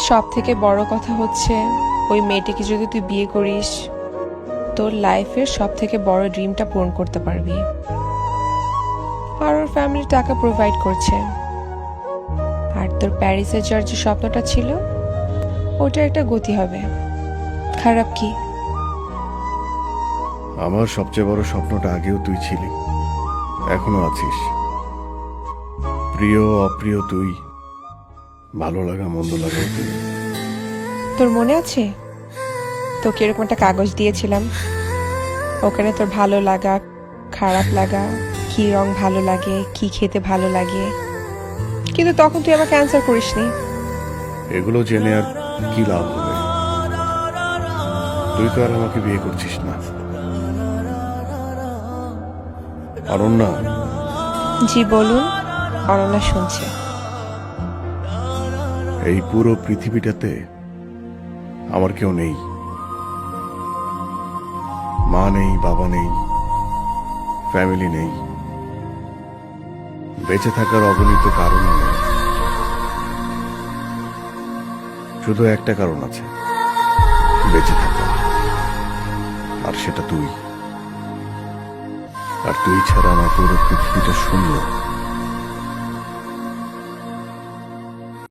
সব থেকে বড় কথা হচ্ছে ওই মেয়েটিকে যদি তুই বিয়ে করিস তোর লাইফের সব থেকে বড় ড্রিমটা পূরণ করতে পারবি। আর ওর ফ্যামিলি টাকা প্রোভাইড করছে, আর তোর প্যারিসে যাওয়ার যে স্বপ্নটা ছিল ওটা একটা গতি হবে। খারাপ কি? আমার সবচেয়ে বড় স্বপ্নটা আগেও তুই ছিলি, এখনো আছিস। প্রিয় অপ্রিয় তুই, ভালো লাগা মন্দ লাগা তুই। তোর মনে আছে তোকে এরকম একটা কাগজ দিয়েছিলাম, ওখানে তোর ভালো লাগা খারাপ লাগা, কি রং ভালো লাগে, কি খেতে ভালো লাগে, কিন্তু তখন তুই আমাকে অ্যান্সার করিসনি। এগুলো জেনে আর কি লাভ হবে? তুই তো আর আমাকে বিয়ে করছিস না। অরণ্যা। জি বলুন। অনন্যা শুনছে। এই পুরো পৃথিবীটাতে আমার কেউ নেই, মা নেই, বাবা নেই, ফ্যামিলি নেই, বেঁচে থাকার অগণিত কারণ নেই। শুধু একটা কারণ আছে বেঁচে থাকা, আর সেটা তুই। আর তুই ছাড়া আমার পুরো পৃথিবীটা শূন্য।